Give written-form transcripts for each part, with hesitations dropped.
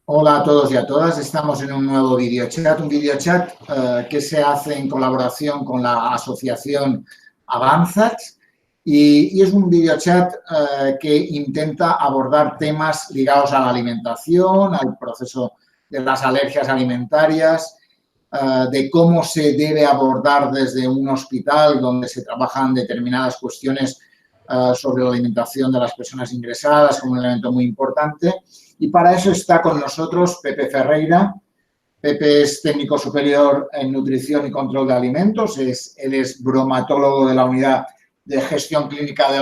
Hola a todos y a todas. Estamos en un nuevo videochat, que se hace en colaboración con la asociación Avanzat y es un videochat que intenta abordar temas ligados a la alimentación, al proceso de las alergias alimentarias, de cómo se debe abordar desde un hospital donde se trabajan determinadas cuestiones sobre la alimentación de las personas ingresadas como un elemento muy importante. Y para eso está con nosotros Pepe Ferreira. Pepe es técnico superior en nutrición y control de alimentos. Él es bromatólogo de la unidad de gestión clínica de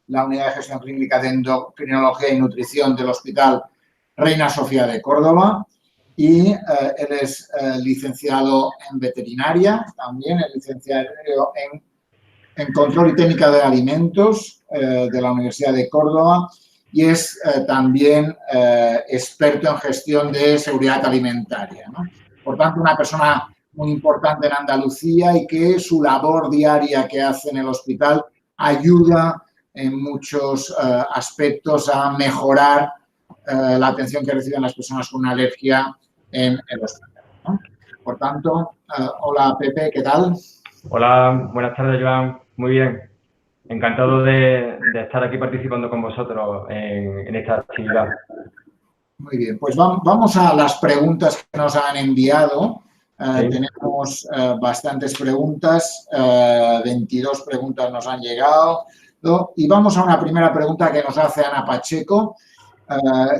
la unidad de gestión clínica de endocrinología y nutrición del Hospital Reina Sofía de Córdoba. Y él es licenciado en veterinaria, también es licenciado en control y técnica de alimentos de la Universidad de Córdoba y es también experto en gestión de seguridad alimentaria, ¿no? Por tanto, una persona muy importante en Andalucía y que su labor diaria que hace en el hospital ayuda en muchos aspectos a mejorar la atención que reciben las personas con una alergia en el hospital, ¿no? Por tanto, hola Pepe, ¿qué tal? Hola, buenas tardes, Joan. Muy bien. Encantado de estar aquí participando con vosotros en esta actividad. Muy bien, pues vamos a las preguntas que nos han enviado. ¿Sí? Tenemos bastantes preguntas, 22 preguntas nos han llegado, ¿no? Y vamos a una primera pregunta que nos hace Ana Pacheco.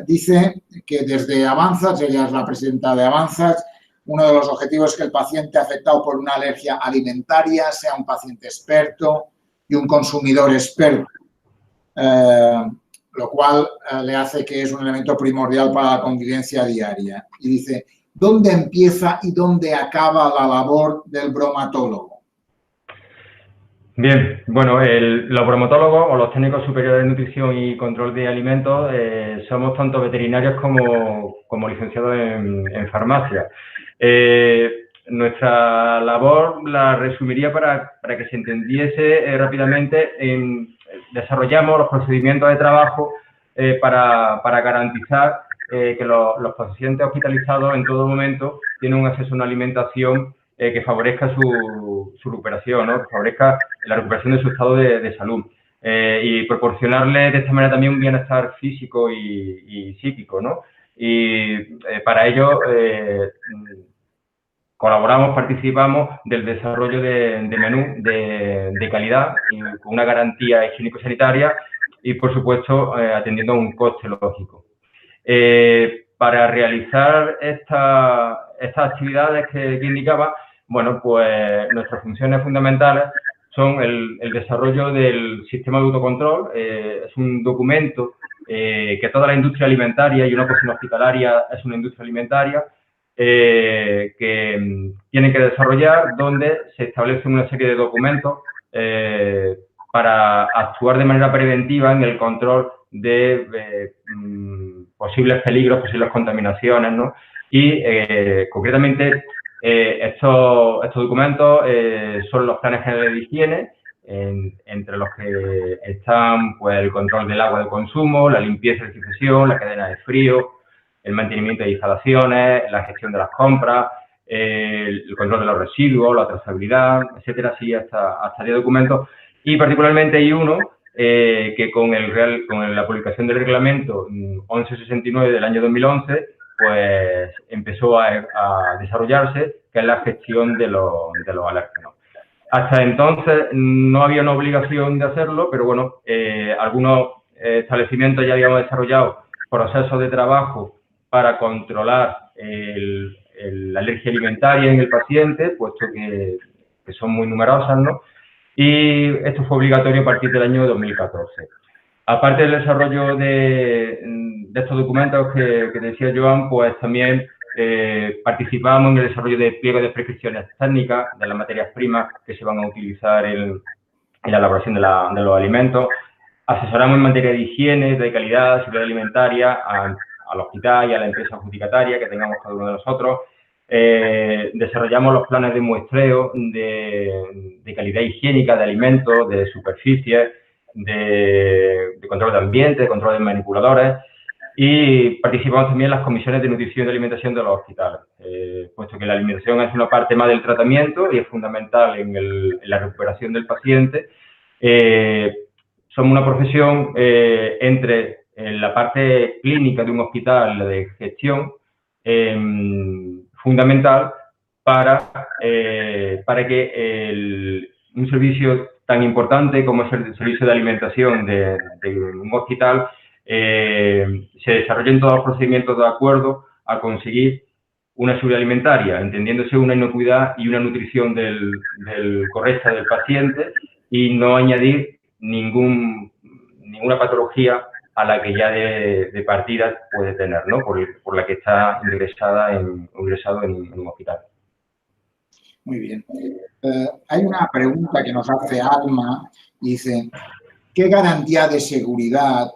Dice que desde Avanzat, ella es la presidenta de Avanzat, uno de los objetivos es que el paciente afectado por una alergia alimentaria sea un paciente experto y un consumidor experto. Lo cual le hace que es un elemento primordial para la convivencia diaria. Y dice, ¿dónde empieza y dónde acaba la labor del bromatólogo? Bien, bueno, los bromatólogos o los técnicos superiores de nutrición y control de alimentos somos tanto veterinarios como licenciados en farmacia. Nuestra labor la resumiría para que se entendiese rápidamente. Desarrollamos los procedimientos de trabajo para garantizar que los pacientes hospitalizados en todo momento tienen un acceso a una alimentación que favorezca su recuperación, ¿no? Que favorezca la recuperación de su estado de salud y proporcionarle de esta manera también un bienestar físico y psíquico, ¿no? Y para ello colaboramos, participamos del desarrollo de menú de calidad y con una garantía higiénico-sanitaria y, por supuesto, atendiendo a un coste lógico. Para realizar estas actividades que indicaba, bueno, pues nuestras funciones fundamentales son el desarrollo del sistema de autocontrol. Es un documento que toda la industria alimentaria, y una cocina hospitalaria es una industria alimentaria, que tienen que desarrollar, donde se establecen una serie de documentos para actuar de manera preventiva en el control de posibles peligros, posibles contaminaciones, ¿no? Y concretamente estos documentos son los planes generales de higiene, entre los que están pues el control del agua de consumo, la limpieza de sucesión, la cadena de frío, el mantenimiento de instalaciones, la gestión de las compras, el control de los residuos, la trazabilidad, etcétera, así hasta 10 documentos. Y particularmente hay uno que con la publicación del reglamento 1169 del año 2011, pues empezó a desarrollarse, que es la gestión de los alérgenos. Hasta entonces no había una obligación de hacerlo, pero bueno, algunos establecimientos ya habíamos desarrollado procesos de trabajo para controlar la alergia alimentaria en el paciente, puesto que son muy numerosas, ¿no? Y esto fue obligatorio a partir del año 2014. Aparte del desarrollo de estos documentos que decía Joan, pues también participamos en el desarrollo de pliegos de prescripciones técnicas de las materias primas que se van a utilizar en la elaboración de los alimentos. Asesoramos en materia de higiene, de calidad, de seguridad alimentaria al hospital y a la empresa adjudicataria que tengamos cada uno de nosotros. Desarrollamos los planes de muestreo de calidad higiénica de alimentos, de superficies, de control de ambiente, de control de manipuladores. y participamos también en las comisiones de nutrición y de alimentación de los hospitales, puesto que la alimentación es una parte más del tratamiento y es fundamental en la recuperación del paciente. Somos una profesión entre la parte clínica de un hospital, la de gestión, fundamental para que un servicio tan importante como es el servicio de alimentación de un hospital se desarrollen todos los procedimientos de acuerdo a conseguir una seguridad alimentaria, entendiéndose una inocuidad y una nutrición correcta del paciente y no añadir ninguna patología a la que ya de partida puede tener, ¿no? Por la que está ingresado en un hospital. Muy bien. Hay una pregunta que nos hace Alma, dice, ¿qué garantía de seguridad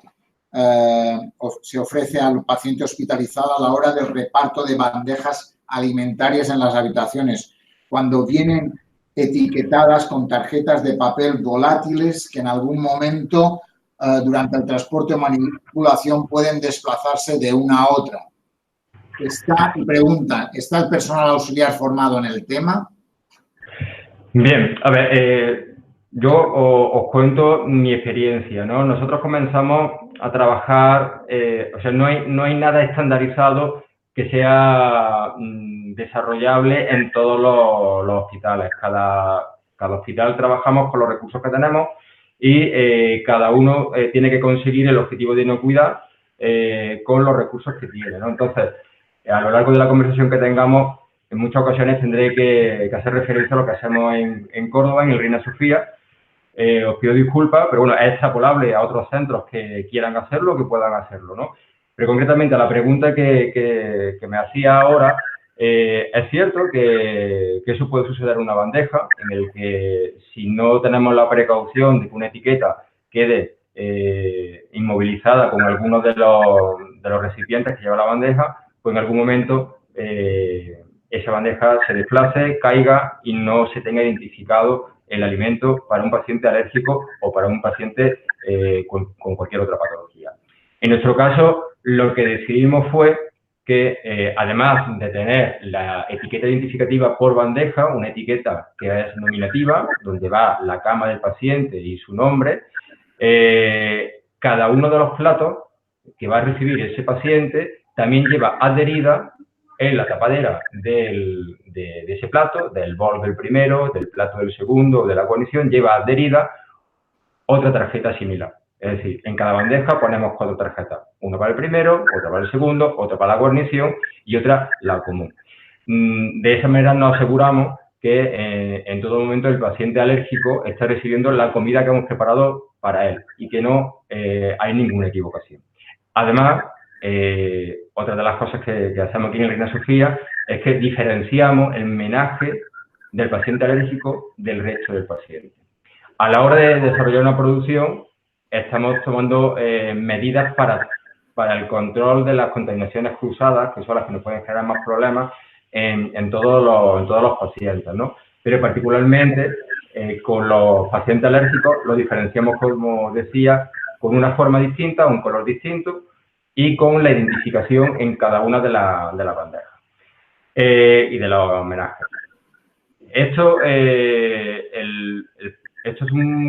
se ofrece al paciente hospitalizado a la hora del reparto de bandejas alimentarias en las habitaciones, cuando vienen etiquetadas con tarjetas de papel volátiles que en algún momento durante el transporte o manipulación pueden desplazarse de una a otra? Pregunta, ¿está el personal auxiliar formado en el tema? Bien, a ver, yo os cuento mi experiencia, ¿no? Nosotros comenzamos a trabajar, o sea, no hay nada estandarizado que sea desarrollable en todos los hospitales. Cada hospital trabajamos con los recursos que tenemos y cada uno tiene que conseguir el objetivo de inocuidad con los recursos que tiene, ¿no? Entonces, a lo largo de la conversación que tengamos, en muchas ocasiones tendré que hacer referencia a lo que hacemos en Córdoba, en el Reina Sofía. Os pido disculpas, pero bueno, es extrapolable a otros centros que quieran hacerlo, que puedan hacerlo, ¿no? Pero concretamente a la pregunta que me hacía ahora, es cierto que eso puede suceder en una bandeja, en el que si no tenemos la precaución de que una etiqueta quede inmovilizada con algunos de los recipientes que lleva la bandeja, pues en algún momento esa bandeja se desplace, caiga y no se tenga identificado el alimento para un paciente alérgico o para un paciente con cualquier otra patología. En nuestro caso, lo que decidimos fue que, además de tener la etiqueta identificativa por bandeja, una etiqueta que es nominativa, donde va la cama del paciente y su nombre, cada uno de los platos que va a recibir ese paciente también lleva adherida en la tapadera de ese plato, del bol del primero, del plato del segundo, de la guarnición, lleva adherida otra tarjeta similar. Es decir, en cada bandeja ponemos 4 tarjetas. Una para el primero, otra para el segundo, otra para la guarnición y otra la común. De esa manera nos aseguramos que en todo momento el paciente alérgico está recibiendo la comida que hemos preparado para él y que no hay ninguna equivocación. Además, otra de las cosas que hacemos aquí en el Reina Sofía es que diferenciamos el menaje del paciente alérgico del resto del paciente. A la hora de desarrollar una producción, estamos tomando medidas para el control de las contaminaciones cruzadas, que son las que nos pueden generar más problemas en todos los pacientes, ¿no? Pero particularmente con los pacientes alérgicos los diferenciamos, como decía, con una forma distinta, un color distinto y con la identificación en cada una de las bandejas y de los homenajes. Esto es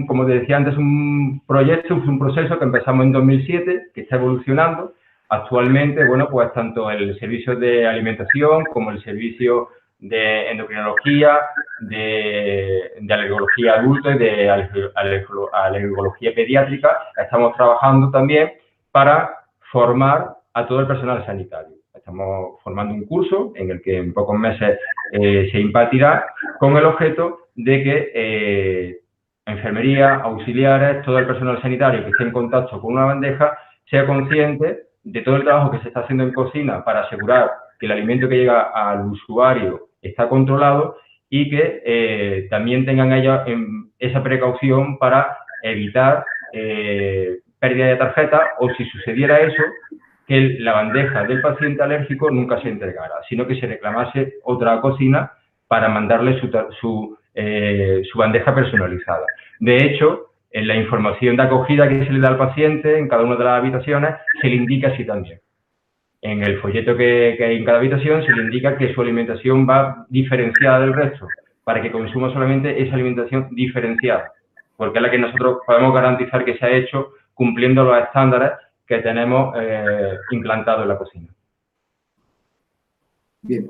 como te decía antes, un proyecto, un proceso que empezamos en 2007, que está evolucionando. Actualmente, bueno, pues tanto el servicio de alimentación como el servicio de endocrinología, de alergología adulta y de alergología pediátrica, estamos trabajando también para formar a todo el personal sanitario. Estamos formando un curso en el que en pocos meses se impartirá con el objeto de que enfermería, auxiliares, todo el personal sanitario que esté en contacto con una bandeja sea consciente de todo el trabajo que se está haciendo en cocina para asegurar que el alimento que llega al usuario está controlado y que también tengan ellos esa precaución para evitar pérdida de tarjeta o, si sucediera eso, que la bandeja del paciente alérgico nunca se entregara, sino que se reclamase otra cocina para mandarle su bandeja personalizada. De hecho, en la información de acogida que se le da al paciente en cada una de las habitaciones se le indica así también. En el folleto que hay en cada habitación se le indica que su alimentación va diferenciada del resto, para que consuma solamente esa alimentación diferenciada, porque es la que nosotros podemos garantizar que se ha hecho cumpliendo los estándares que tenemos implantados en la cocina. Bien.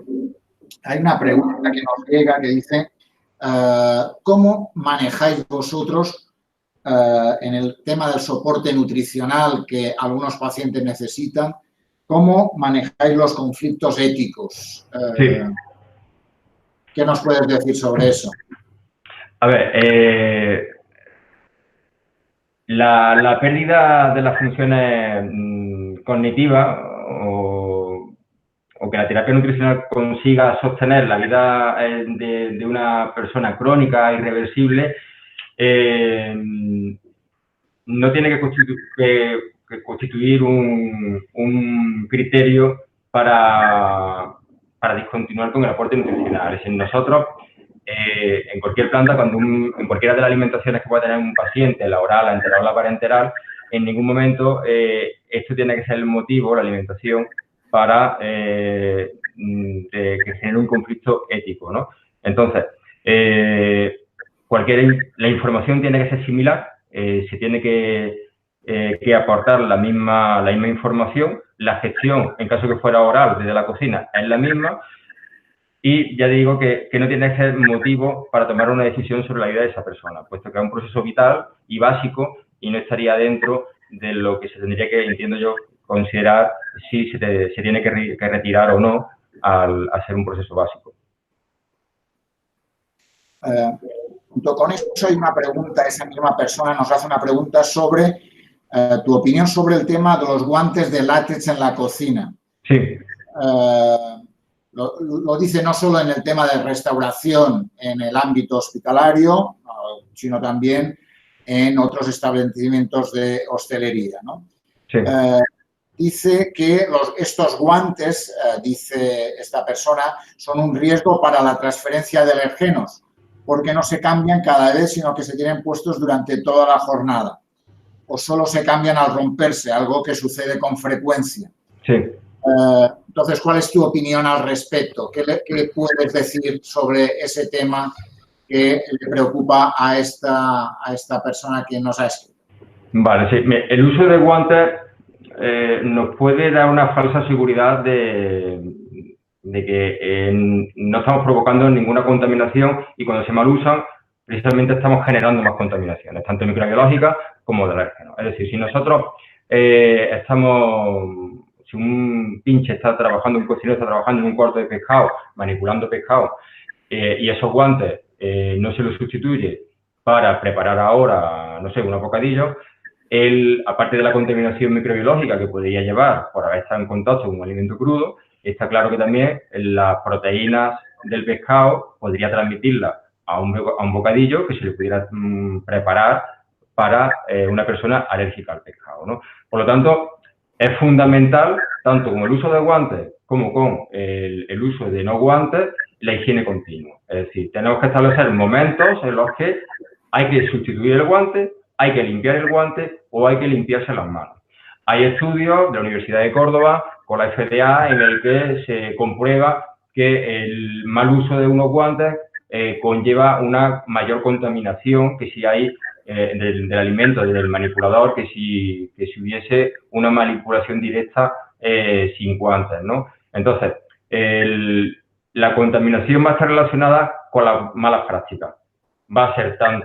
Hay una pregunta que nos llega que dice, ¿cómo manejáis vosotros en el tema del soporte nutricional que algunos pacientes necesitan? ¿Cómo manejáis los conflictos éticos? Sí. ¿Qué nos puedes decir sobre eso? A ver, la pérdida de las funciones cognitivas o que la terapia nutricional consiga sostener la vida de una persona crónica, irreversible, no tiene que constituir un criterio para discontinuar con el aporte nutricional. Es decir, nosotros, en cualquier planta, en cualquiera de las alimentaciones que pueda tener un paciente, la oral, la enteral o la parenteral, en ningún momento esto tiene que ser el motivo, la alimentación, para que genere un conflicto ético, ¿no? Entonces, la información tiene que ser similar, se tiene que aportar la misma información, la gestión, en caso que fuera oral desde la cocina, es la misma, y ya digo que no tiene que ser motivo para tomar una decisión sobre la vida de esa persona, puesto que es un proceso vital y básico y no estaría dentro de lo que se tendría que, entiendo yo, considerar si se tiene que retirar o no al ser un proceso básico. Junto con eso hay una pregunta, esa misma persona nos hace una pregunta sobre tu opinión sobre el tema de los guantes de látex en la cocina. Sí. Lo dice no solo en el tema de restauración en el ámbito hospitalario, sino también en otros establecimientos de hostelería, ¿no? Sí. Dice que estos guantes, dice esta persona, son un riesgo para la transferencia de alergenos, porque no se cambian cada vez, sino que se tienen puestos durante toda la jornada. O solo se cambian al romperse, algo que sucede con frecuencia. Sí. Entonces, ¿cuál es tu opinión al respecto? ¿Qué puedes decir sobre ese tema que le preocupa a esta persona que nos ha escrito? Vale, sí. El uso de guantes nos puede dar una falsa seguridad de que no estamos provocando ninguna contaminación y cuando se mal usan, precisamente estamos generando más contaminaciones, tanto microbiológicas como de alérgenos. Es decir, si nosotros si un pinche está trabajando, un cocinero está trabajando en un cuarto de pescado, manipulando pescado, y esos guantes no se los sustituye para preparar ahora, no sé, unos bocadillos, aparte de la contaminación microbiológica que podría llevar por haber estado en contacto con un alimento crudo, está claro que también las proteínas del pescado podría transmitirlas a un bocadillo que se le pudiera preparar para una persona alérgica al pescado, ¿no? Por lo tanto, es fundamental, tanto con el uso de guantes como con el uso de no guantes, la higiene continua. Es decir, tenemos que establecer momentos en los que hay que sustituir el guante, hay que limpiar el guante o hay que limpiarse las manos. Hay estudios de la Universidad de Córdoba con la FDA en el que se comprueba que el mal uso de unos guantes conlleva una mayor contaminación que si hay del alimento, del manipulador, que si hubiese una manipulación directa sin guantes, ¿no? Entonces, la contaminación va a estar relacionada con las malas prácticas. Va a ser tan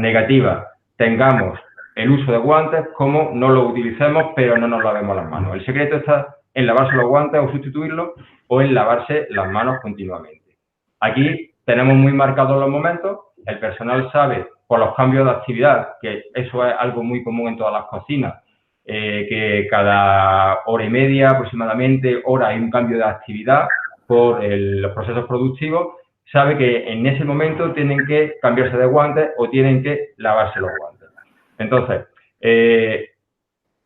negativa tengamos el uso de guantes como no lo utilicemos, pero no nos lavemos las manos. El secreto está en lavarse los guantes o sustituirlos o en lavarse las manos continuamente. Aquí tenemos muy marcados los momentos. El personal sabe, por los cambios de actividad, que eso es algo muy común en todas las cocinas, que cada hora y media aproximadamente, hay un cambio de actividad por los procesos productivos, sabe que en ese momento tienen que cambiarse de guantes o tienen que lavarse los guantes. Entonces,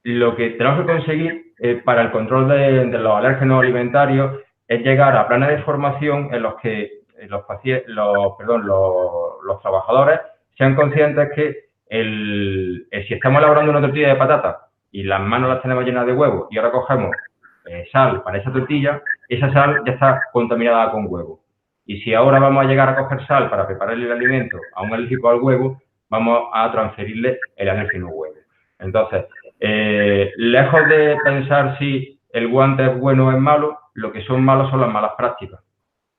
lo que tenemos que conseguir para el control de los alérgenos alimentarios es llegar a planes de formación en los que los trabajadores sean conscientes que si estamos elaborando una tortilla de patata y las manos las tenemos llenas de huevo y ahora cogemos sal para esa tortilla, esa sal ya está contaminada con huevo. Y si ahora vamos a llegar a coger sal para prepararle el alimento a un alérgico al huevo, vamos a transferirle el alérgeno al huevo. Entonces, lejos de pensar si el guante es bueno o es malo, lo que son malos son las malas prácticas.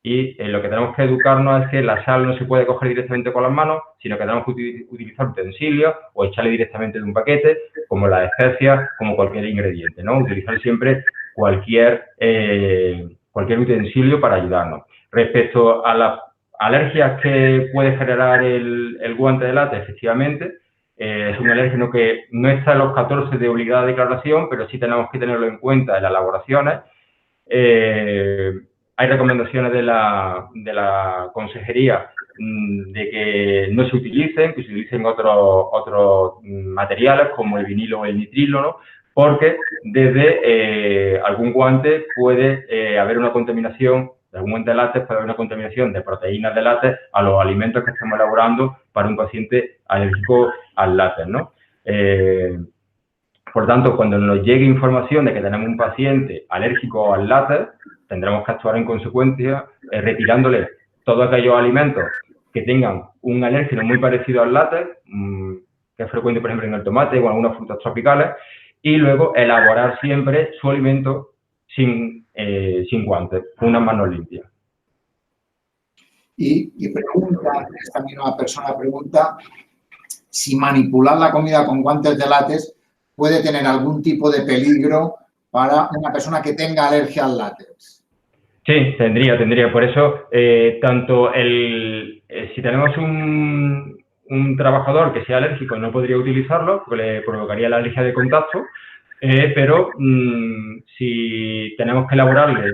Y lo que tenemos que educarnos es que la sal no se puede coger directamente con las manos, sino que tenemos que utilizar utensilios o echarle directamente de un paquete, como las especias, como cualquier ingrediente, ¿no? Utilizar siempre cualquier utensilio para ayudarnos. Respecto a las alergias que puede generar el guante de látex, efectivamente, es un alérgeno que no está en los 14 de obligada declaración, pero sí tenemos que tenerlo en cuenta en las elaboraciones. Hay recomendaciones de la consejería de que no se utilicen, que se utilicen otros materiales como el vinilo o el nitrilo, ¿no? Porque desde algún guante puede haber una contaminación, de algún guante de látex puede haber una contaminación de proteínas de látex a los alimentos que estamos elaborando para un paciente alérgico al látex, ¿no? Por tanto, cuando nos llegue información de que tenemos un paciente alérgico al látex, tendremos que actuar en consecuencia, retirándole todos aquellos alimentos que tengan un alérgeno muy parecido al látex, que es frecuente, por ejemplo, en el tomate o en algunas frutas tropicales, y luego elaborar siempre su alimento sin guantes, con unas manos limpias. Y pregunta, esta misma persona pregunta si manipular la comida con guantes de látex puede tener algún tipo de peligro para una persona que tenga alergia al látex. Sí, tendría. Por eso, tanto si tenemos un trabajador que sea alérgico, no podría utilizarlo, porque le provocaría la alergia de contacto, pero si tenemos que elaborarle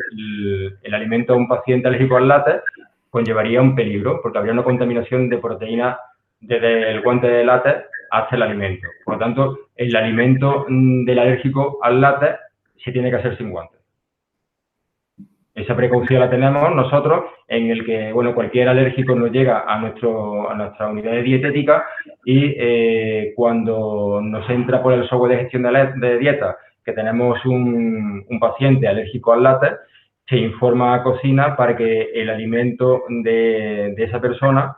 el alimento a un paciente alérgico al látex, conllevaría un peligro, porque habría una contaminación de proteínas desde el guante de látex hasta el alimento. Por lo tanto, el alimento del alérgico al látex se tiene que hacer sin guantes. Esa precaución la tenemos nosotros, en el que, bueno, cualquier alérgico nos llega a nuestra unidad de dietética y cuando nos entra por el software de gestión de dieta que tenemos un paciente alérgico al látex, se informa a cocina para que el alimento de esa persona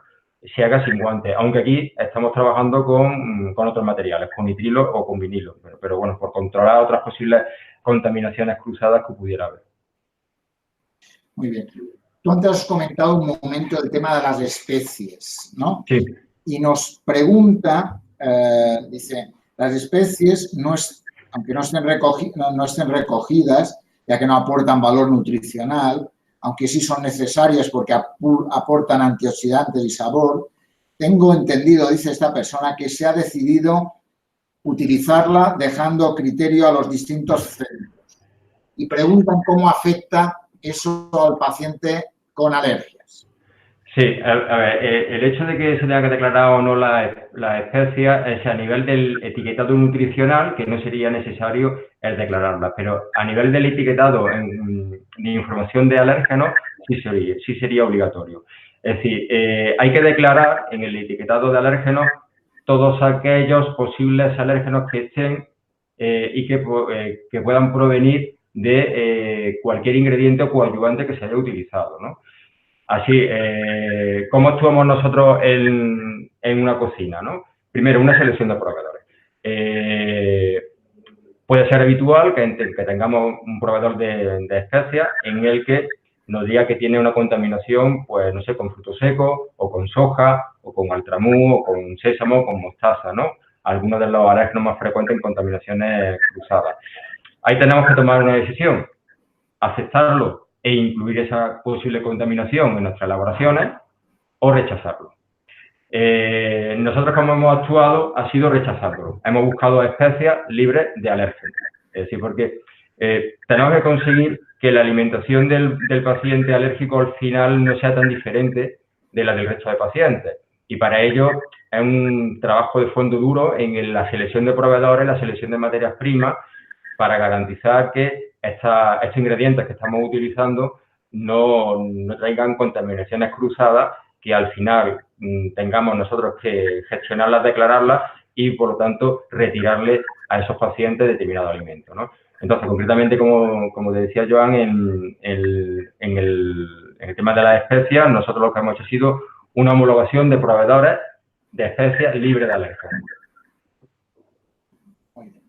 se haga sin guantes, aunque aquí estamos trabajando con otros materiales, con nitrilo o con vinilo, pero bueno, por controlar otras posibles contaminaciones cruzadas que pudiera haber. Muy bien. Tú antes has comentado un momento el tema de las especies, ¿no? Sí. Y nos pregunta, dice, las especies, aunque no estén recogidas, ya que no aportan valor nutricional, aunque sí son necesarias porque aportan antioxidantes y sabor, tengo entendido, dice esta persona, que se ha decidido utilizarla dejando criterio a los distintos centros. Y preguntan cómo afecta eso al paciente con alergias. Sí, a ver, el hecho de que se tenga que declarar o no la especie es a nivel del etiquetado nutricional, que no sería necesario el declararla, pero a nivel del etiquetado de información de alérgenos sí sería obligatorio. Es decir, hay que declarar en el etiquetado de alérgenos todos aquellos posibles alérgenos que estén y que puedan provenir de cualquier ingrediente o coadyuvante que se haya utilizado, ¿no? Así, ¿cómo actuamos nosotros en una cocina, ¿no? Primero, una selección de proveedores. Puede ser habitual que tengamos un proveedor de especias en el que nos diga que tiene una contaminación, pues, no sé, con frutos secos, o con soja, o con altramú, o con sésamo, o con mostaza, ¿no? Algunos de los alérgenos más frecuentes en contaminaciones cruzadas. Ahí tenemos que tomar una decisión, aceptarlo e incluir esa posible contaminación en nuestras elaboraciones o rechazarlo. Nosotros, como hemos actuado, ha sido rechazarlo. Hemos buscado especies libres de alérgenos. Es decir, porque tenemos que conseguir que la alimentación del paciente alérgico al final no sea tan diferente de la del resto de pacientes. Y para ello es un trabajo de fondo duro en la selección de proveedores, la selección de materias primas, para garantizar que estos ingredientes que estamos utilizando no traigan contaminaciones cruzadas que al final tengamos nosotros que gestionarlas, declararlas y, por lo tanto, retirarle a esos pacientes determinado alimento, ¿no? Entonces, concretamente, como te decía Joan, en el tema de las especias, nosotros lo que hemos hecho ha sido una homologación de proveedores de especias libres de alergia. Muy bien.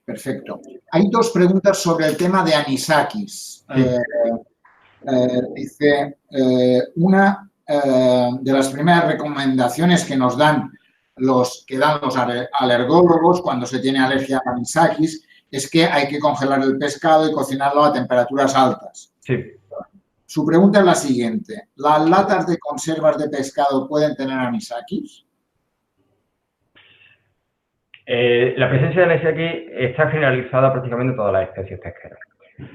Perfecto. Hay dos preguntas sobre el tema de anisakis. Sí. Dice, una de las primeras recomendaciones que nos dan los alergólogos cuando se tiene alergia a anisakis es que hay que congelar el pescado y cocinarlo a temperaturas altas. Sí. Su pregunta es la siguiente. ¿Las latas de conservas de pescado pueden tener anisakis? La presencia de anisakis está generalizada prácticamente en todas las especies pesqueras.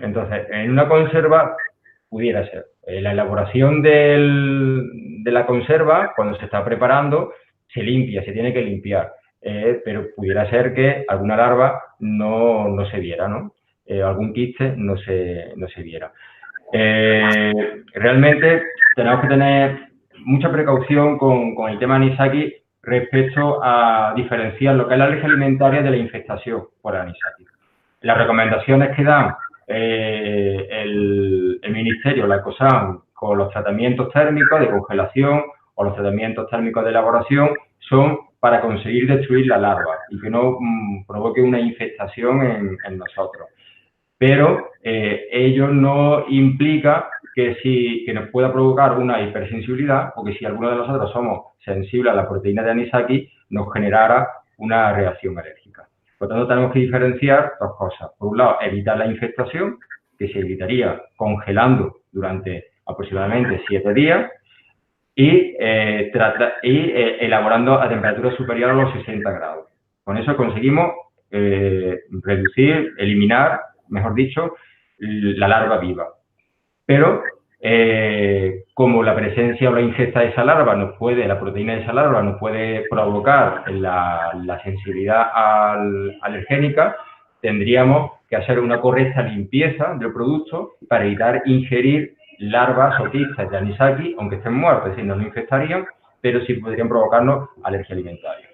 Entonces, en una conserva pudiera ser. La elaboración de la conserva, cuando se está preparando, se limpia, se tiene que limpiar. Pero pudiera ser que alguna larva no se viera, ¿no? Algún quiste no se viera. Realmente tenemos que tener mucha precaución con el tema anisakis respecto a diferenciar lo que es la alergia alimentaria de la infestación por anisakis. Las recomendaciones que dan el Ministerio, la ECOSAM, con los tratamientos térmicos de congelación o los tratamientos térmicos de elaboración son para conseguir destruir la larva y que no provoque una infestación en nosotros. Pero ello no implica que nos pueda provocar una hipersensibilidad o que si alguno de nosotros somos sensibles a la proteína de anisakis nos generara una reacción alérgica. Por lo tanto, tenemos que diferenciar dos cosas. Por un lado, evitar la infestación, que se evitaría congelando durante aproximadamente 7 días y elaborando a temperaturas superiores a los 60 grados. Con eso conseguimos reducir, eliminar, mejor dicho, la larva viva. Pero como la presencia o la ingesta de esa larva la proteína de esa larva nos puede provocar la sensibilidad alergénica, tendríamos que hacer una correcta limpieza del producto para evitar ingerir larvas o quistes de anisakis, aunque estén muertos, es decir, no nos infectarían, pero sí podrían provocarnos alergia alimentaria.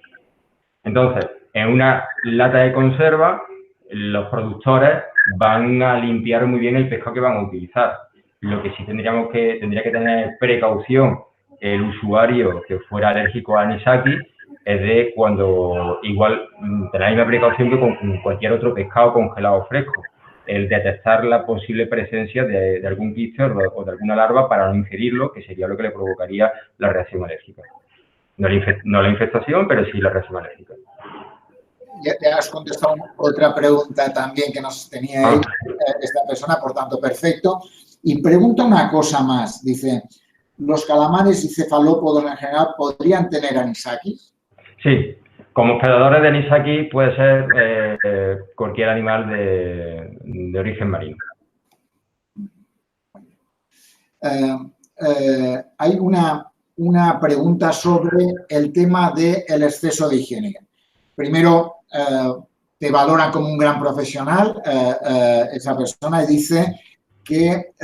Entonces, en una lata de conserva, los productores van a limpiar muy bien el pescado que van a utilizar. Lo que sí tendría que tener precaución el usuario que fuera alérgico a anisakis es de cuando igual tener la misma precaución que con cualquier otro pescado congelado fresco, el detectar la posible presencia de algún quiste o de alguna larva para no ingerirlo, que sería lo que le provocaría la reacción alérgica. No la infestación, pero sí la reacción alérgica. Ya has contestado otra pregunta también que nos tenía esta persona, por tanto, perfecto. Y pregunta una cosa más. Dice, ¿los calamares y cefalópodos en general podrían tener anisakis? Sí, como hospedadores de anisakis puede ser cualquier animal de origen marino. Hay una pregunta sobre el tema del exceso de higiene. Primero, te valoran como un gran profesional esa persona y dice que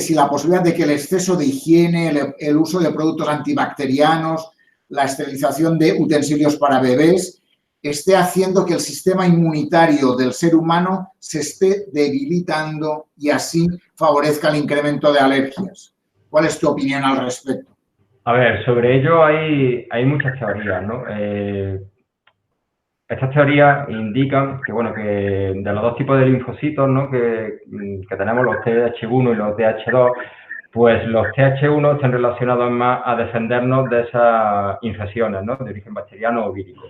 si la posibilidad de que el exceso de higiene, el uso de productos antibacterianos, la esterilización de utensilios para bebés, esté haciendo que el sistema inmunitario del ser humano se esté debilitando y así favorezca el incremento de alergias. ¿Cuál es tu opinión al respecto? A ver, sobre ello hay muchas teorías, ¿no? Estas teorías indican que, bueno, que de los dos tipos de linfocitos, ¿no? que tenemos, los TH1 y los TH2, pues los TH1 están relacionados más a defendernos de esas infecciones, ¿no? De origen bacteriano o vírico.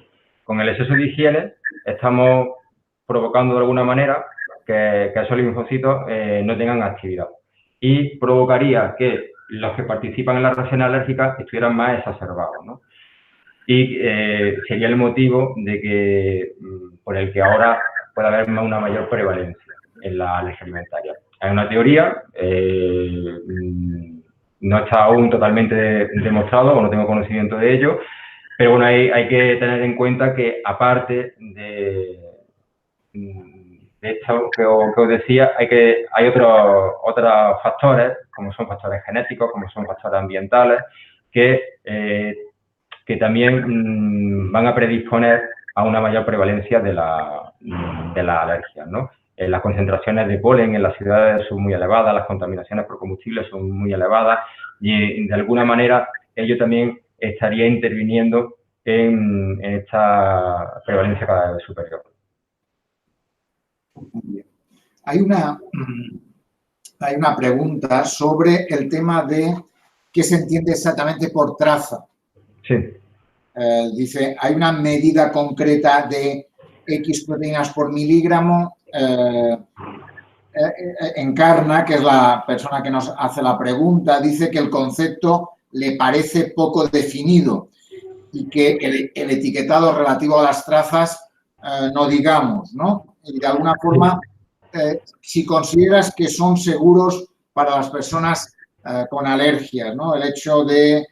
Con el exceso de higiene estamos provocando de alguna manera que esos linfocitos no tengan actividad y provocaría que los que participan en la reacción alérgica estuvieran más exacerbados, ¿no? Y sería el motivo de que, por el que ahora puede haber una mayor prevalencia en la alergia alimentaria. Hay una teoría, no está aún totalmente demostrado o no tengo conocimiento de ello, pero bueno, hay que tener en cuenta que aparte de esto que os decía, hay otros factores, como son factores genéticos, como son factores ambientales, que también van a predisponer a una mayor prevalencia de las alergias, ¿no? Las concentraciones de polen en las ciudades son muy elevadas, las contaminaciones por combustibles son muy elevadas y, de alguna manera, ello también estaría interviniendo en esta prevalencia cada vez superior. Hay una pregunta sobre el tema de qué se entiende exactamente por traza. Sí. Dice, ¿hay una medida concreta de X proteínas por miligramo? Encarna, que es la persona que nos hace la pregunta, dice que el concepto le parece poco definido y que el etiquetado relativo a las trazas no digamos, ¿no? Y de alguna forma, si consideras que son seguros para las personas con alergias, ¿no? El hecho de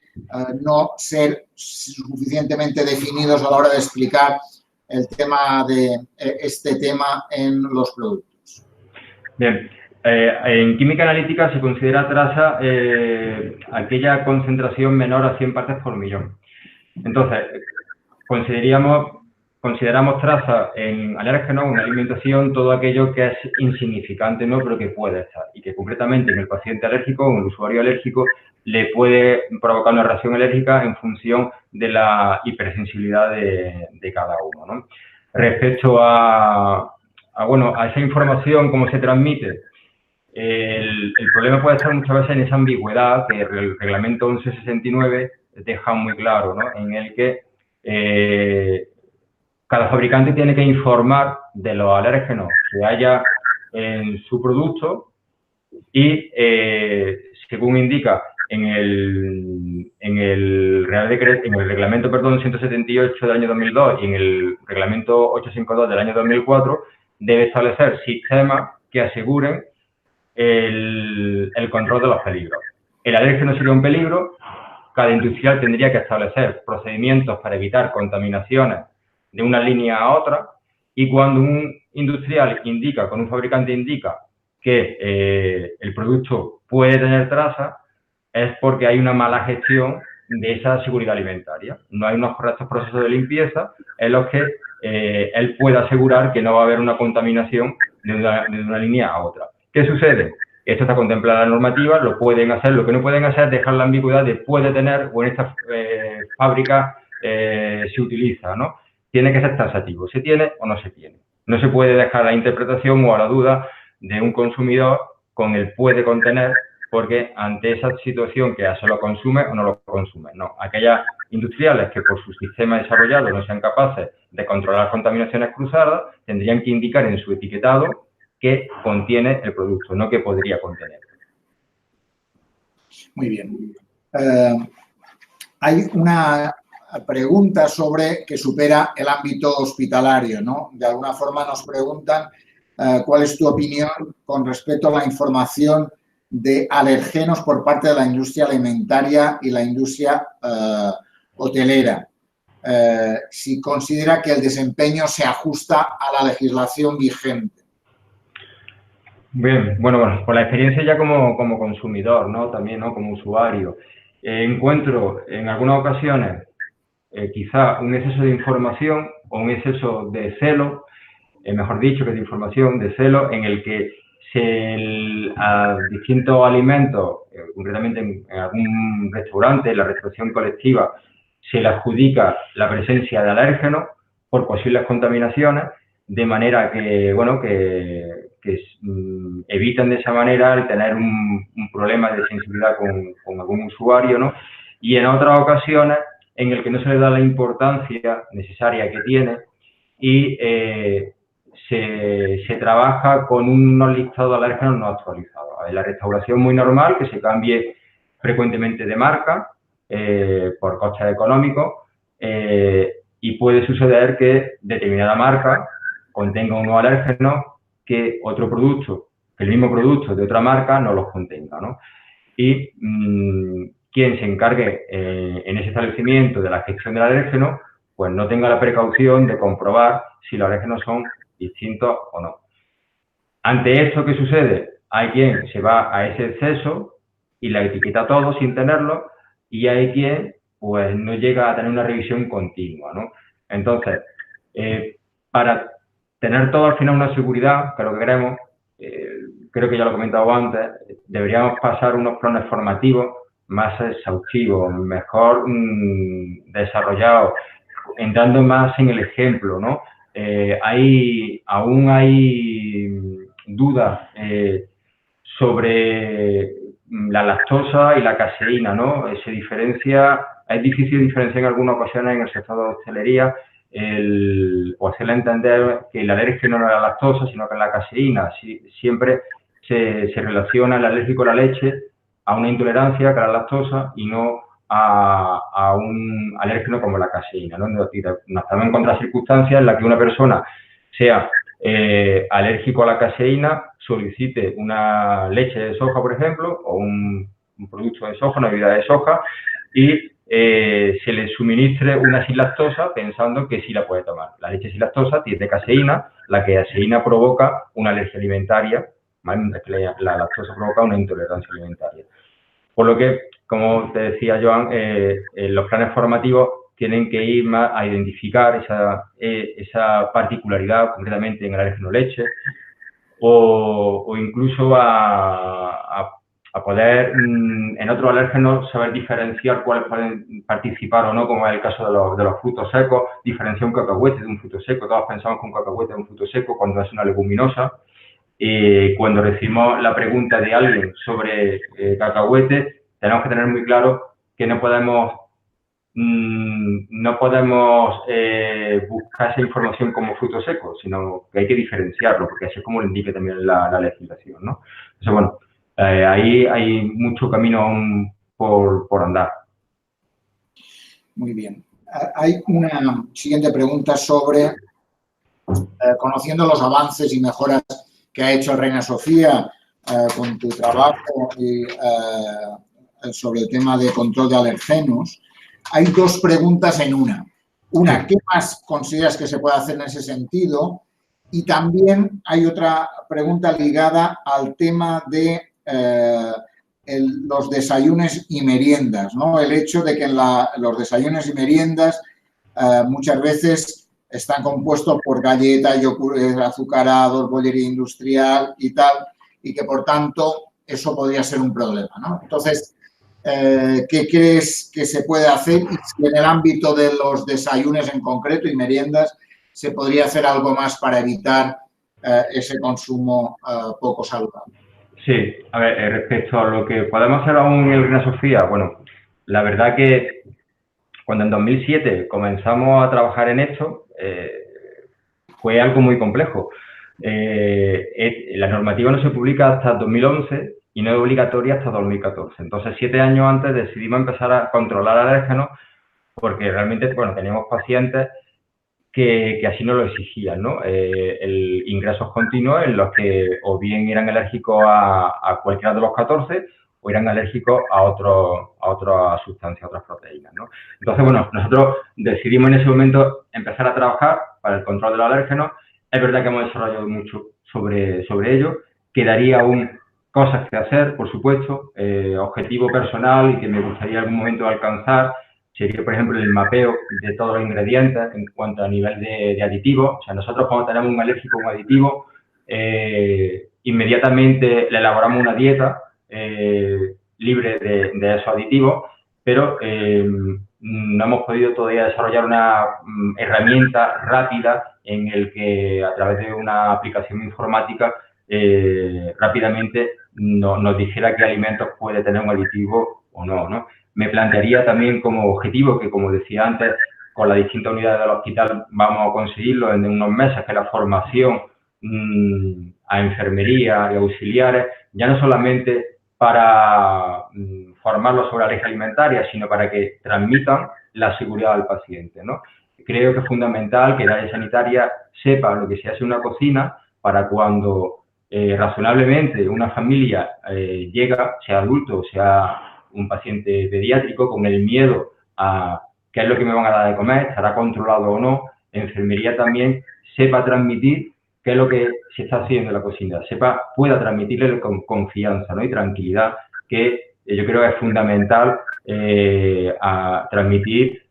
no ser suficientemente definidos a la hora de explicar el tema de este tema en los productos. Bien, en química analítica se considera traza aquella concentración menor a 100 partes por millón. Entonces, consideramos traza en alérgenos, en alimentación, todo aquello que es insignificante, ¿no? Pero que puede estar y que concretamente en el paciente alérgico o en el usuario alérgico le puede provocar una reacción alérgica en función de la hipersensibilidad de cada uno, ¿no? Respecto a esa información, cómo se transmite, el problema puede estar muchas veces en esa ambigüedad que el reglamento 1169 deja muy claro, ¿no? En el que cada fabricante tiene que informar de los alérgenos que haya en su producto y, según indica en el reglamento 178 del año 2002 y en el reglamento 852 del año 2004, debe establecer sistemas que aseguren el control de los peligros. El alérgeno sería un peligro, cada industrial tendría que establecer procedimientos para evitar contaminaciones de una línea a otra, y cuando un industrial indica, con un fabricante indica que el producto puede tener traza, es porque hay una mala gestión de esa seguridad alimentaria. No hay unos correctos procesos de limpieza en los que él pueda asegurar que no va a haber una contaminación de una línea a otra. ¿Qué sucede? Esto está contemplado en la normativa, lo pueden hacer. Lo que no pueden hacer es dejar la ambigüedad de puede tener o en esta fábrica se utiliza, ¿no? Tiene que ser taxativo. ¿Se tiene o no se tiene? No se puede dejar la interpretación o a la duda de un consumidor con el puede contener, porque ante esa situación que ya se lo consume o no lo consume. No, aquellas industriales que por su sistema desarrollado no sean capaces de controlar contaminaciones cruzadas, tendrían que indicar en su etiquetado que contiene el producto, no que podría contener. Muy bien. Hay una pregunta sobre que supera el ámbito hospitalario, ¿no? De alguna forma nos preguntan cuál es tu opinión con respecto a la información de alergenos por parte de la industria alimentaria y la industria hotelera. Si considera que el desempeño se ajusta a la legislación vigente. Bien, bueno, por la experiencia ya como consumidor, ¿no? También, ¿no? Como usuario, encuentro en algunas ocasiones quizá un exceso de información o un exceso de celo, mejor dicho, que de información, de celo, en el que a distintos alimentos, concretamente en algún restaurante, en la restauración colectiva, se le adjudica la presencia de alérgenos por posibles contaminaciones, de manera que, bueno, que evitan de esa manera el tener un problema de sensibilidad con algún usuario, ¿no? Y en otras ocasiones en el que no se le da la importancia necesaria que tiene y se trabaja con unos listados de alérgenos no actualizados. En la restauración muy normal que se cambie frecuentemente de marca por costes económicos y puede suceder que determinada marca contenga unos alérgenos que otro producto, que el mismo producto de otra marca no los contenga, ¿no? Y quien se encargue en ese establecimiento de la gestión del alérgeno, pues no tenga la precaución de comprobar si los alérgenos son distintos o no. Ante esto, ¿qué sucede? Hay quien se va a ese exceso y la etiqueta todo sin tenerlo, y hay quien pues no llega a tener una revisión continua, ¿no? Entonces, para tener todo al final una seguridad, que es lo que queremos, creo que ya lo he comentado antes, deberíamos pasar unos planes formativos más exhaustivos, mejor desarrollados, entrando más en el ejemplo, ¿no? Aún hay dudas sobre la lactosa y la caseína, ¿no? Se diferencia, es difícil diferenciar en algunas ocasiones en el sector de hostelería o hacerle entender que el alérgeno no es la lactosa, sino que es la caseína. Siempre se relaciona el alérgico a la leche a una intolerancia que es la lactosa y no a un alérgeno como la caseína, ¿no? Nos estamos en contra circunstancias en las que una persona sea alérgico a la caseína, solicite una leche de soja, por ejemplo, o un producto de soja, una bebida de soja, y se le suministre una sin lactosa pensando que sí la puede tomar. La leche sin lactosa tiene caseína, la caseína provoca una alergia alimentaria, ¿vale? La lactosa provoca una intolerancia alimentaria. Por lo que, como te decía Joan, los planes formativos tienen que ir más a identificar esa particularidad, concretamente en el alérgeno leche, o incluso a poder, en otros alérgenos, saber diferenciar cuáles pueden participar o no, como es el caso de los frutos secos, diferenciar un cacahuete de un fruto seco. Todos pensamos que un cacahuete es un fruto seco cuando es una leguminosa. Cuando recibimos la pregunta de alguien sobre cacahuete, tenemos que tener muy claro que no podemos buscar esa información como fruto seco, sino que hay que diferenciarlo, porque así es como lo indica también la legislación, ¿no? Entonces, bueno, ahí hay mucho camino aún por andar. Muy bien. Hay una siguiente pregunta sobre, conociendo los avances y mejoras que ha hecho Reina Sofía con tu trabajo y sobre el tema de control de alergenos, hay dos preguntas en una. Una, ¿qué más consideras que se puede hacer en ese sentido? Y también hay otra pregunta ligada al tema de los desayunos y meriendas, ¿no? El hecho de que en los desayunos y meriendas muchas veces están compuestos por galletas, yogures azucarados, bollería industrial y tal, y que por tanto eso podría ser un problema, ¿no? Entonces, ¿qué crees que se puede hacer? Y si en el ámbito de los desayunos en concreto y meriendas se podría hacer algo más para evitar ese consumo poco saludable. Sí, a ver, respecto a lo que podemos hacer aún en Reina Sofía, bueno, la verdad que cuando en 2007 comenzamos a trabajar en esto, fue algo muy complejo. La normativa no se publica hasta 2011 y no es obligatoria hasta 2014. Entonces, 7 años antes decidimos empezar a controlar alérgenos porque realmente, bueno, teníamos pacientes que así nos lo exigían, ¿no? El ingresos continuos en los que o bien eran alérgicos a cualquiera de los 14 o eran alérgicos a otras sustancias, a otras proteínas, ¿no? Entonces, bueno, nosotros decidimos en ese momento empezar a trabajar para el control de los alérgenos. Es verdad que hemos desarrollado mucho sobre ello. Quedaría aún cosas que hacer, por supuesto, objetivo personal y que me gustaría en algún momento alcanzar sería, por ejemplo, el mapeo de todos los ingredientes en cuanto a nivel de aditivos. O sea, nosotros cuando tenemos un alérgico a un aditivo, inmediatamente le elaboramos una dieta libre de esos aditivos, pero no hemos podido todavía desarrollar una herramienta rápida en el que a través de una aplicación informática rápidamente nos dijera qué alimentos puede tener un aditivo o no, ¿no? Me plantearía también como objetivo que, como decía antes, con las distintas unidades del hospital vamos a conseguirlo en unos meses, que la formación a enfermería y auxiliares, ya no solamente para formarlos sobre la alergia alimentaria, sino para que transmitan la seguridad al paciente, ¿no? Creo que es fundamental que la área sanitaria sepa lo que se hace en una cocina para cuando razonablemente una familia llega, sea adulto, sea un paciente pediátrico, con el miedo a qué es lo que me van a dar de comer, estará controlado o no, enfermería también sepa transmitir qué es lo que se está haciendo en la cocina, pueda transmitirle con confianza, ¿no? Y tranquilidad, que yo creo que es fundamental a transmitir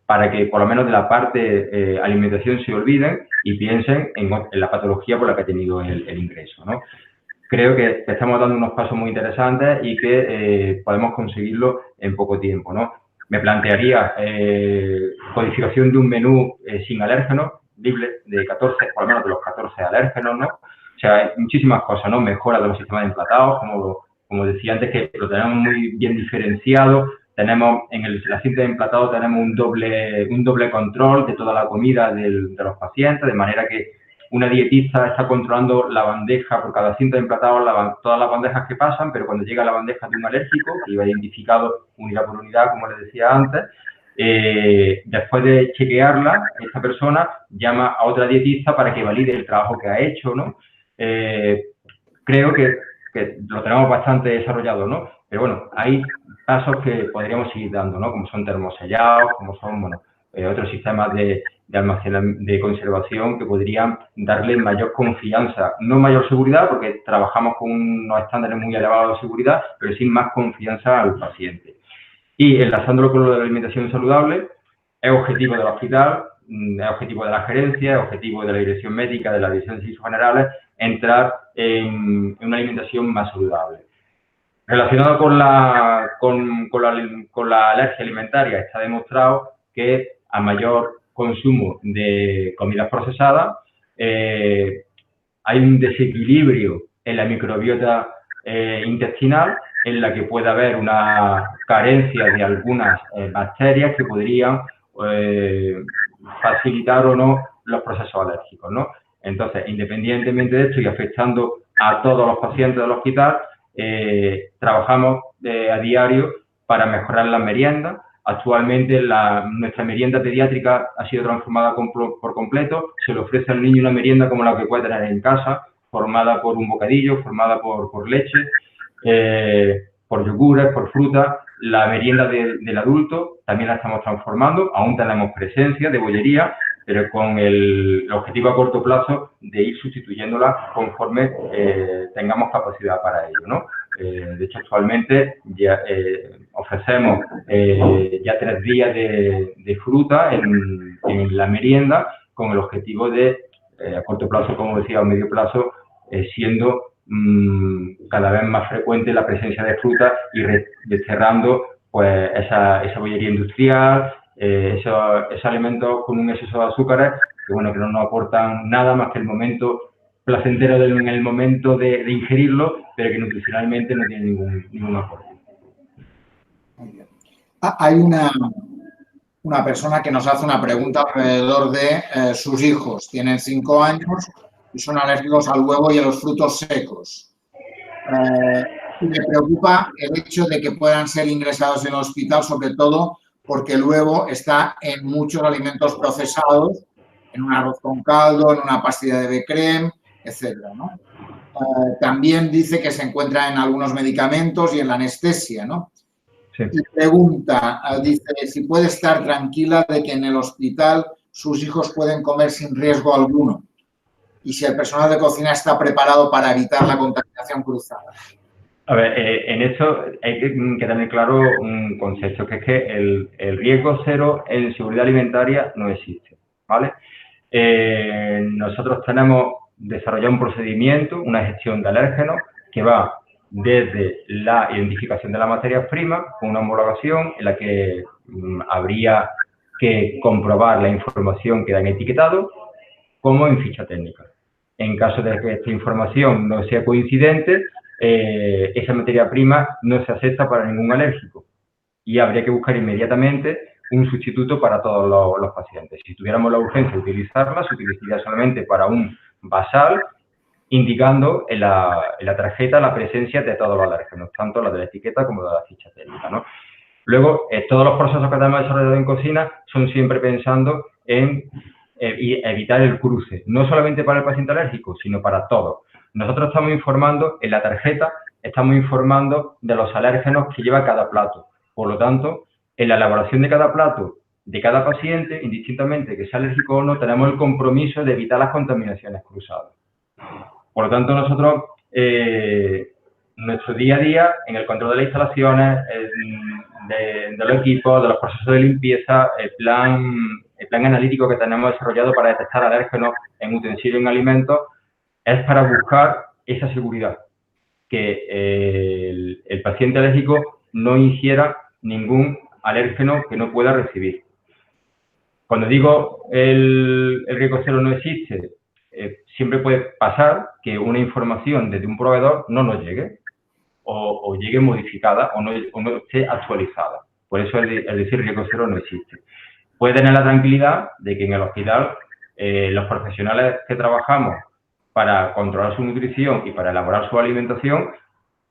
para que por lo menos de la parte alimentación se olviden y piensen en la patología por la que ha tenido el ingreso, ¿no? Creo que estamos dando unos pasos muy interesantes y que podemos conseguirlo en poco tiempo, ¿no? Me plantearía codificación de un menú sin alérgenos, libre de 14, por lo menos de los 14 alérgenos, ¿no? O sea, hay muchísimas cosas, ¿no? Mejora de los sistemas de emplatados, como decía antes, que lo tenemos muy bien diferenciado. Tenemos, en la cinta de emplatado tenemos un doble control de toda la comida de los pacientes, de manera que una dietista está controlando la bandeja por cada cinta de emplatado, todas las bandejas que pasan, pero cuando llega a la bandeja de un alérgico, que iba identificado unidad por unidad, como les decía antes, después de chequearla, esta persona llama a otra dietista para que valide el trabajo que ha hecho, ¿no? Creo que lo tenemos bastante desarrollado, ¿no? Pero bueno, hay pasos que podríamos seguir dando, ¿no? Como son termosellados, como son, bueno, otros sistemas de almacenamiento, de conservación, que podrían darle mayor confianza, no mayor seguridad, porque trabajamos con unos estándares muy elevados de seguridad, pero sí más confianza al paciente. Y enlazándolo con lo de la alimentación saludable, es objetivo del hospital, es objetivo de la gerencia, es objetivo de la dirección médica, de la dirección de servicios generales, entrar en una alimentación más saludable. Relacionado con la alergia alimentaria, está demostrado que a mayor consumo de comidas procesadas hay un desequilibrio en la microbiota intestinal, en la que puede haber una carencia de algunas bacterias que podrían facilitar o no los procesos alérgicos, ¿no? Entonces, independientemente de esto y afectando a todos los pacientes del hospital, trabajamos a diario para mejorar las meriendas. Actualmente nuestra merienda pediátrica ha sido transformada por completo. Se le ofrece al niño una merienda como la que puede tener en casa, formada por un bocadillo, formada por leche, por yogures, por fruta. La merienda del adulto también la estamos transformando. Aún tenemos presencia de bollería, pero con el objetivo a corto plazo de ir sustituyéndola conforme tengamos capacidad para ello, ¿no? De hecho, actualmente ya ofrecemos ya 3 días de fruta en la merienda, con el objetivo de, a corto plazo, como decía, a medio plazo, siendo cada vez más frecuente la presencia de fruta y desterrando pues esa bollería industrial, esos alimentos con un exceso de azúcares que, bueno, que no nos aportan nada más que el momento placentero en el momento de ingerirlo, pero que nutricionalmente no tiene ningún aporte. Hay una persona que nos hace una pregunta alrededor de sus hijos. Tienen 5 años y son alérgicos al huevo y a los frutos secos. Me preocupa el hecho de que puedan ser ingresados en el hospital, sobre todo porque el huevo está en muchos alimentos procesados, en un arroz con caldo, en una pastilla de B-crème, etcétera, ¿no? También dice que se encuentra en algunos medicamentos y en la anestesia, ¿no? Sí. Y pregunta, dice, si puede estar tranquila de que en el hospital sus hijos pueden comer sin riesgo alguno y si el personal de cocina está preparado para evitar la contaminación cruzada. A ver, en esto hay que tener claro un concepto, que es que el riesgo cero en seguridad alimentaria no existe, ¿vale? Nosotros tenemos desarrollado un procedimiento, una gestión de alérgenos, que va desde la identificación de las materias primas, con una homologación en la que habría que comprobar la información que da en etiquetado, como en ficha técnica. En caso de que esta información no sea coincidente, esa materia prima no se acepta para ningún alérgico y habría que buscar inmediatamente un sustituto para todos los pacientes. Si tuviéramos la urgencia de utilizarla, se utilizaría solamente para un basal, indicando en la tarjeta la presencia de todos los alérgenos, tanto la de la etiqueta como de la ficha técnica, ¿no? Luego, todos los procesos que tenemos desarrollados en cocina son siempre pensando en evitar el cruce, no solamente para el paciente alérgico, sino para todos. Nosotros estamos informando en la tarjeta, estamos informando de los alérgenos que lleva cada plato. Por lo tanto, en la elaboración de cada plato de cada paciente, indistintamente que sea alérgico o no, tenemos el compromiso de evitar las contaminaciones cruzadas. Por lo tanto, nosotros, nuestro día a día, en el control de las instalaciones, de los equipos, de los procesos de limpieza, el plan analítico que tenemos desarrollado para detectar alérgenos en utensilios y en alimentos, es para buscar esa seguridad, que el paciente alérgico no ingiera ningún alérgeno que no pueda recibir. Cuando digo el riesgo cero no existe, siempre puede pasar que una información desde un proveedor no nos llegue o llegue modificada o no esté actualizada. Por eso el decir riesgo cero no existe. Puede tener la tranquilidad de que en el hospital los profesionales que trabajamos para controlar su nutrición y para elaborar su alimentación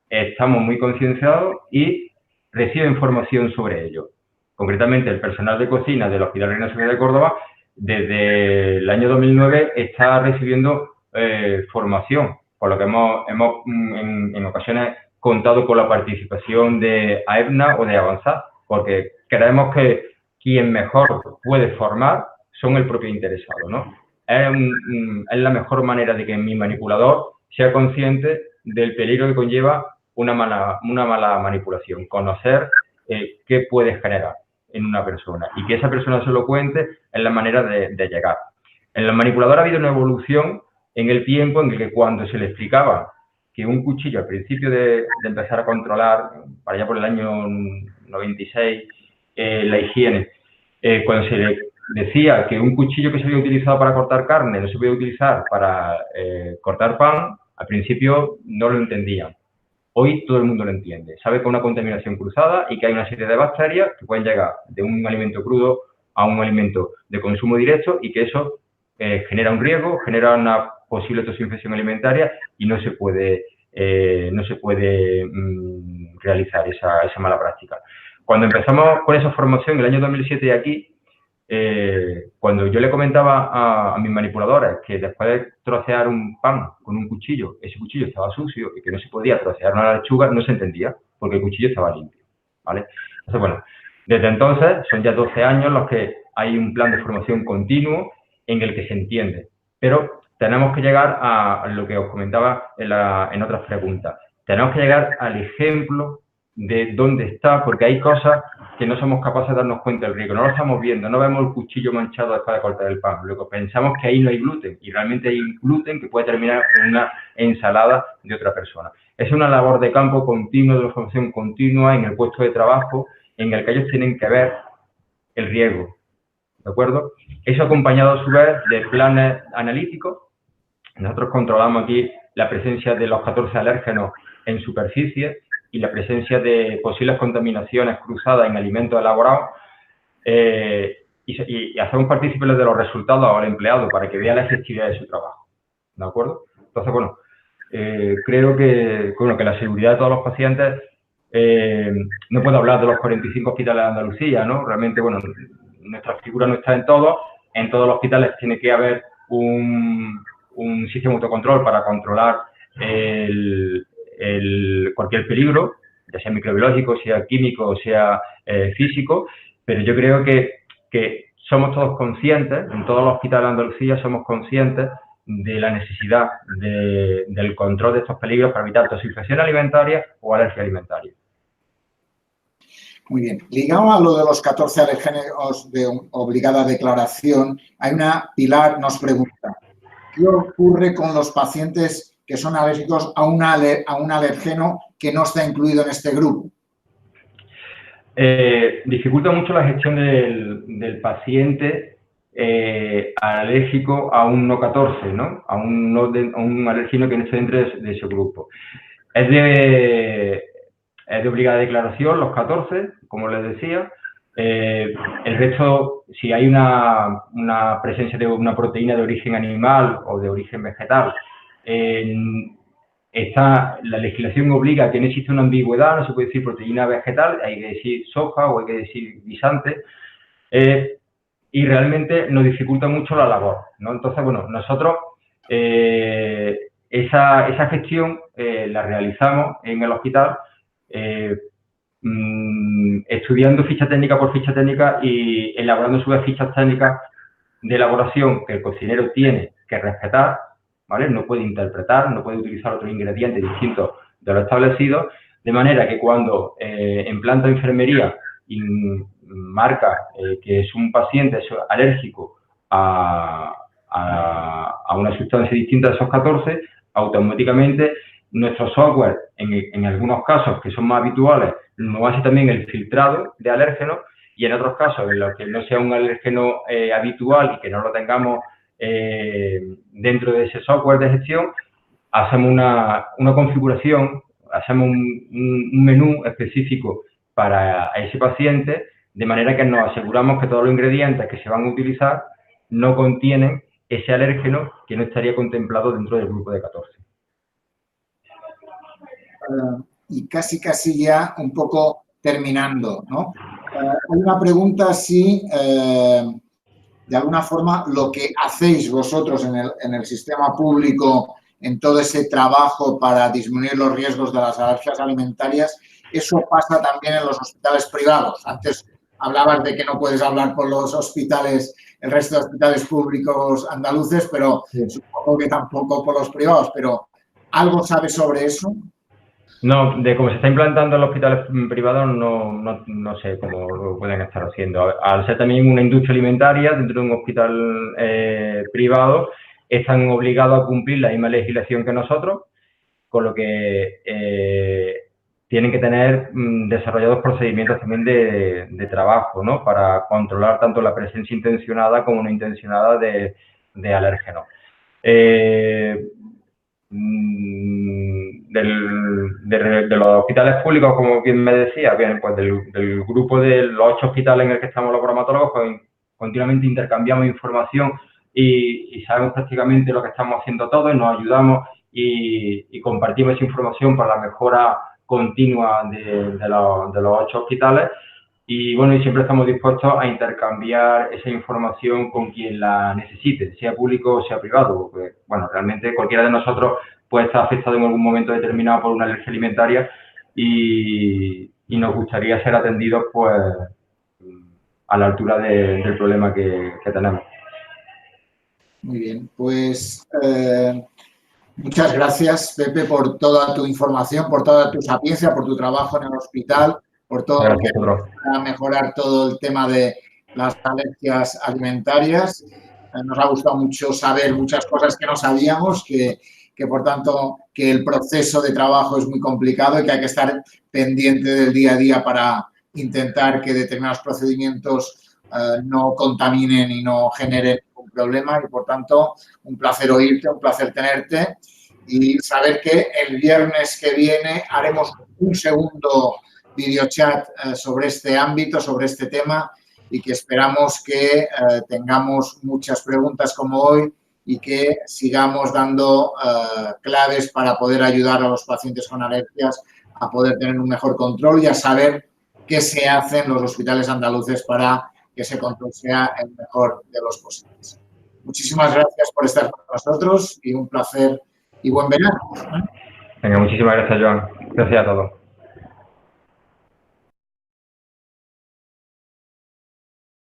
estamos muy concienciados y reciben formación sobre ello. Concretamente, el personal de cocina del Hospital Reina Sofía de Córdoba, desde el año 2009, está recibiendo formación, por lo que hemos en ocasiones contado con la participación de AEBNA o de Avanzar, porque creemos que quien mejor puede formar son el propio interesado, ¿no? Es la mejor manera de que mi manipulador sea consciente del peligro que conlleva una mala manipulación, conocer qué puede generar en una persona y que esa persona se lo cuente es la manera de llegar. En los manipuladores ha habido una evolución en el tiempo en el que cuando se le explicaba que un cuchillo al principio de empezar a controlar, para allá por el año 96, la higiene, cuando se le decía que un cuchillo que se había utilizado para cortar carne no se podía utilizar para cortar pan, al principio no lo entendían. Hoy todo el mundo lo entiende. Sabe que hay una contaminación cruzada y que hay una serie de bacterias que pueden llegar de un alimento crudo a un alimento de consumo directo y que eso genera un riesgo, genera una posible toxinfección alimentaria y no se puede realizar esa mala práctica. Cuando empezamos con esa formación en el año 2007 aquí, cuando yo le comentaba a mis manipuladores que después de trocear un pan con un cuchillo, ese cuchillo estaba sucio y que no se podía trocear una lechuga, no se entendía, porque el cuchillo estaba limpio, ¿vale? Entonces, bueno, desde entonces son ya 12 años los que hay un plan de formación continuo en el que se entiende, pero tenemos que llegar a lo que os comentaba en otras preguntas. Tenemos que llegar al ejemplo de dónde está, porque hay cosas que no somos capaces de darnos cuenta del riesgo. No lo estamos viendo, no vemos el cuchillo manchado después de cortar el pan. Luego pensamos que ahí no hay gluten y realmente hay gluten que puede terminar en una ensalada de otra persona. Es una labor de campo continua, de formación continua en el puesto de trabajo en el que ellos tienen que ver el riesgo, ¿de acuerdo? Eso acompañado a su vez de planes analíticos. Nosotros controlamos aquí la presencia de los 14 alérgenos en superficie y la presencia de posibles contaminaciones cruzadas en alimentos elaborados y hacemos partícipes de los resultados al empleado para que vea la efectividad de su trabajo, ¿de acuerdo? Entonces, bueno, creo que la seguridad de todos los pacientes, no puedo hablar de los 45 hospitales de Andalucía, ¿no? Realmente, bueno, nuestra figura no está en todos los hospitales tiene que haber un sistema de autocontrol para controlar cualquier peligro, ya sea microbiológico, sea químico, sea físico, pero yo creo que somos todos conscientes, en todos los hospitales de Andalucía somos conscientes de la necesidad del control de estos peligros para evitar toxinfección alimentaria o alergia alimentaria. Muy bien. Ligado a lo de los 14 alérgenos de obligada declaración, hay una Pilar nos pregunta, ¿qué ocurre con los pacientes que son alérgicos a un alergeno que no está incluido en este grupo? Dificulta mucho la gestión del paciente alérgico a un No14, ¿no? A un alérgeno que no esté dentro de ese grupo. Es de obligada declaración los 14, como les decía. El resto, si hay una presencia de una proteína de origen animal o de origen vegetal, la legislación obliga a que no existe una ambigüedad, no se puede decir proteína vegetal, hay que decir soja o hay que decir guisante, y realmente nos dificulta mucho la labor, ¿no? Entonces, bueno, nosotros esa gestión la realizamos en el hospital estudiando ficha técnica por ficha técnica y elaborando a su vez fichas técnicas de elaboración que el cocinero tiene que respetar, ¿vale? No puede interpretar, no puede utilizar otros ingredientes distintos de lo establecido, de manera que cuando en planta de enfermería marca que es un paciente alérgico a una sustancia distinta de esos 14, automáticamente nuestro software, en algunos casos que son más habituales, nos hace también el filtrado de alérgenos, y en otros casos, en los que no sea un alérgeno habitual y que no lo tengamos dentro de ese software de gestión, hacemos una configuración, hacemos un menú específico para ese paciente, de manera que nos aseguramos que todos los ingredientes que se van a utilizar no contienen ese alérgeno que no estaría contemplado dentro del grupo de 14. Y casi ya un poco terminando, ¿no? Hay una pregunta si, de alguna forma, lo que hacéis vosotros en el sistema público, en todo ese trabajo para disminuir los riesgos de las alergias alimentarias, eso pasa también en los hospitales privados. Antes hablabas de que no puedes hablar por los hospitales, el resto de hospitales públicos andaluces, pero sí, supongo que tampoco por los privados. Pero, ¿algo sabes sobre eso? No, de cómo se está implantando en los hospitales privados no sé cómo lo pueden estar haciendo. Al ser también una industria alimentaria dentro de un hospital privado, están obligados a cumplir la misma legislación que nosotros, con lo que tienen que tener desarrollados procedimientos también de trabajo, ¿no? Para controlar tanto la presencia intencionada como no intencionada de alérgenos. De los hospitales públicos, como bien me decía, bien, pues del grupo de los 8 hospitales en el que estamos los bromatólogos, pues continuamente intercambiamos información y sabemos prácticamente lo que estamos haciendo todos, y nos ayudamos y compartimos esa información para la mejora continua de los 8 hospitales. Y bueno, y siempre estamos dispuestos a intercambiar esa información con quien la necesite, sea público o sea privado, porque, bueno, realmente cualquiera de nosotros puede estar afectado en algún momento determinado por una alergia alimentaria y nos gustaría ser atendidos, pues, a la altura del problema que tenemos. Muy bien, pues muchas gracias, Pepe, por toda tu información, por toda tu sapiencia, por tu trabajo en el hospital, por todo lo que para mejorar todo el tema de las alergias alimentarias. Nos ha gustado mucho saber muchas cosas que no sabíamos, que por tanto que el proceso de trabajo es muy complicado y que hay que estar pendiente del día a día para intentar que determinados procedimientos no contaminen y no generen ningún problema. Y por tanto, un placer oírte, un placer tenerte y saber que el viernes que viene haremos un segundo videochat sobre este ámbito, sobre este tema, y que esperamos que tengamos muchas preguntas como hoy y que sigamos dando claves para poder ayudar a los pacientes con alergias a poder tener un mejor control y a saber qué se hace en los hospitales andaluces para que ese control sea el mejor de los posibles. Muchísimas gracias por estar con nosotros y un placer y buen verano. Venga, muchísimas gracias, Joan. Gracias a todos.